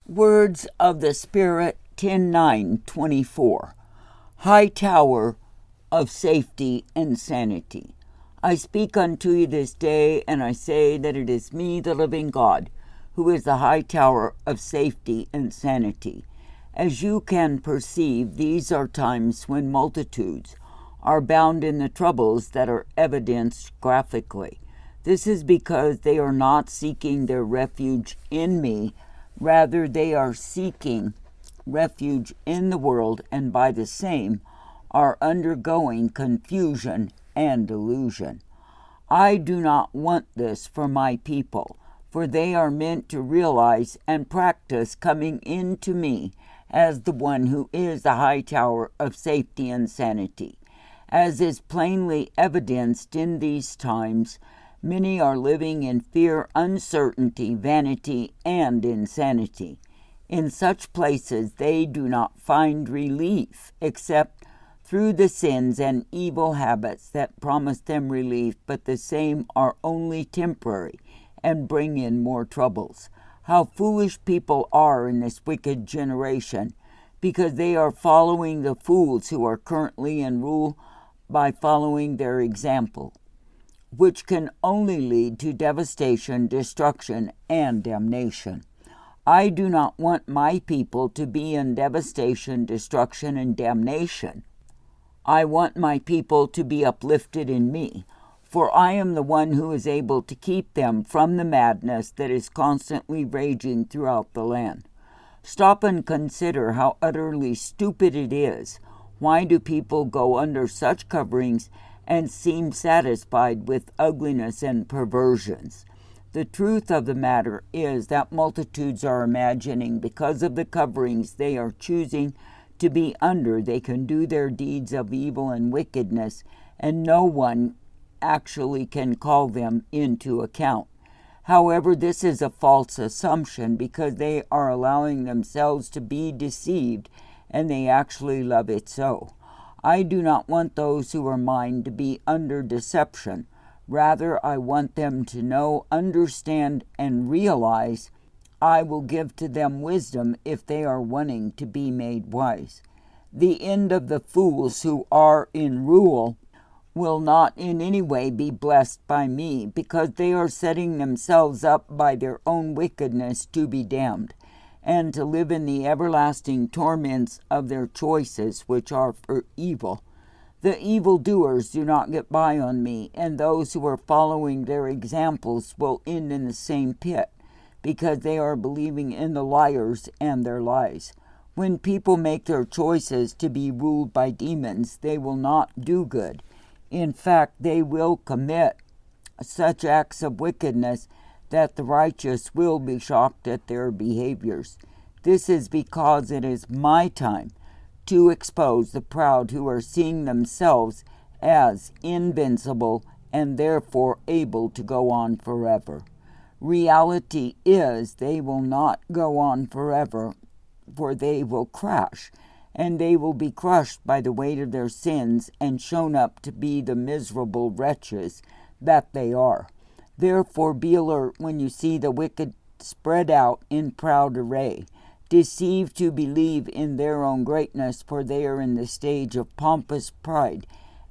Words of the Spirit 10:9-24. High tower of safety and sanity. I speak unto you this day, and I say that it is me, the living God, who is the high tower of safety and sanity. As you can perceive, these are times when multitudes are bound in the troubles that are evidenced graphically. This is because they are not seeking their refuge in me. Rather, they are seeking refuge in the world, and by the same are undergoing confusion and delusion. I do not want this for my people, for they are meant to realize and practice coming into me as the one who is the high tower of safety and sanity. As is plainly evidenced in these times, many are living in fear, uncertainty, vanity, and insanity. In such places they do not find relief except through the sins and evil habits that promise them relief, but the same are only temporary and bring in more troubles. How foolish people are in this wicked generation, because they are following the fools who are currently in rule by following their example, which can only lead to devastation, destruction, and damnation. I do not want my people to be in devastation, destruction, and damnation. I want my people to be uplifted in me, for I am the one who is able to keep them from the madness that is constantly raging throughout the land. Stop and consider how utterly stupid it is. Why do people go under such coverings and seem satisfied with ugliness and perversions? The truth of the matter is that multitudes are imagining because of the coverings they are choosing to be under, they can do their deeds of evil and wickedness, and no one actually can call them into account. However, this is a false assumption because they are allowing themselves to be deceived, and they actually love it so. I do not want those who are mine to be under deception. Rather, I want them to know, understand, and realize I will give to them wisdom if they are wanting to be made wise. The end of the fools who are in rule will not in any way be blessed by me, because they are setting themselves up by their own wickedness to be damned, and to live in the everlasting torments of their choices, which are for evil. The evildoers do not get by on me, and those who are following their examples will end in the same pit, because they are believing in the liars and their lies. When people make their choices to be ruled by demons, they will not do good. In fact, they will commit such acts of wickedness that the righteous will be shocked at their behaviors. This is because it is my time to expose the proud who are seeing themselves as invincible and therefore able to go on forever. Reality is they will not go on forever, for they will crash, and they will be crushed by the weight of their sins and shown up to be the miserable wretches that they are. Therefore be alert when you see the wicked spread out in proud array, deceived to believe in their own greatness, for they are in the stage of pompous pride,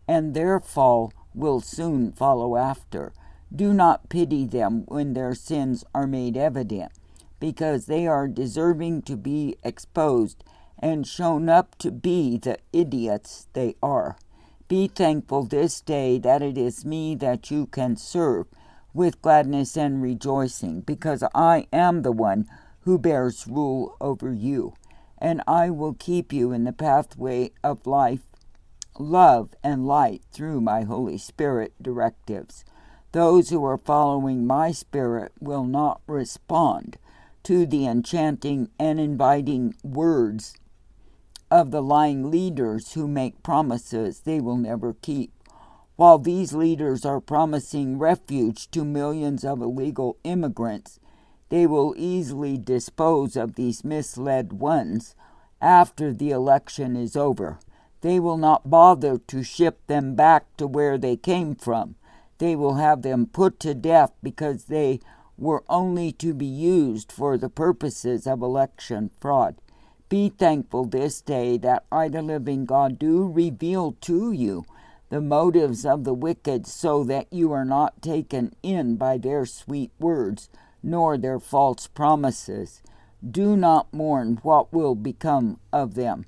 and their fall will soon follow after. Do not pity them when their sins are made evident, because they are deserving to be exposed and shown up to be the idiots they are. Be thankful this day that it is me that you can serve with gladness and rejoicing, because I am the one who bears rule over you, and I will keep you in the pathway of life, love, and light through my Holy Spirit directives. Those who are following my Spirit will not respond to the enchanting and inviting words of the lying leaders who make promises they will never keep. While these leaders are promising refuge to millions of illegal immigrants, they will easily dispose of these misled ones after the election is over. They will not bother to ship them back to where they came from. They will have them put to death because they were only to be used for the purposes of election fraud. Be thankful this day that I, the living God, do reveal to you the motives of the wicked, so that you are not taken in by their sweet words, nor their false promises. Do not mourn what will become of them.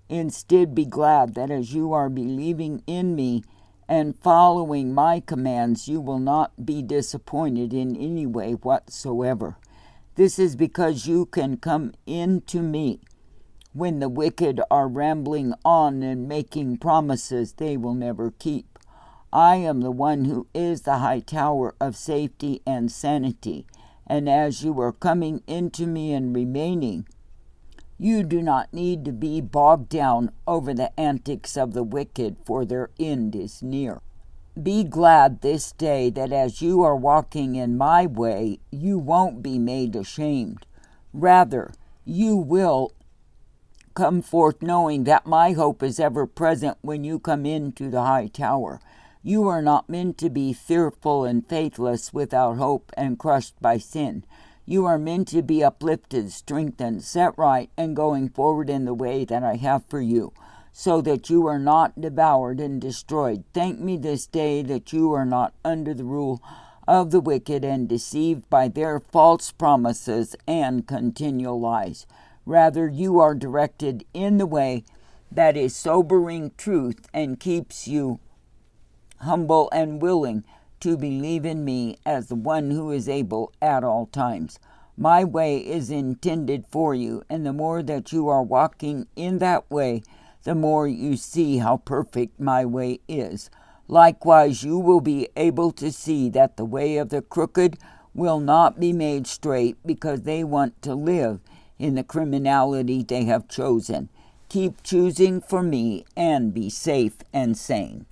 Instead, be glad that as you are believing in me and following my commands, you will not be disappointed in any way whatsoever. This is because you can come into me. When the wicked are rambling on and making promises they will never keep. I am the one who is the high tower of safety and sanity, and as you are coming into me and remaining, you do not need to be bogged down over the antics of the wicked, for their end is near. Be glad this day that as you are walking in my way, you won't be made ashamed. Rather, you will come forth knowing that my hope is ever present when you come into the high tower. You are not meant to be fearful and faithless, without hope and crushed by sin. You are meant to be uplifted, strengthened, set right, and going forward in the way that I have for you, so that you are not devoured and destroyed. Thank me this day that you are not under the rule of the wicked and deceived by their false promises and continual lies. Rather, you are directed in the way that is sobering truth and keeps you humble and willing to believe in me as the one who is able at all times. My way is intended for you, and the more that you are walking in that way, the more you see how perfect my way is. Likewise, you will be able to see that the way of the crooked will not be made straight, because they want to live in the criminality they have chosen. Keep choosing for me and be safe and sane.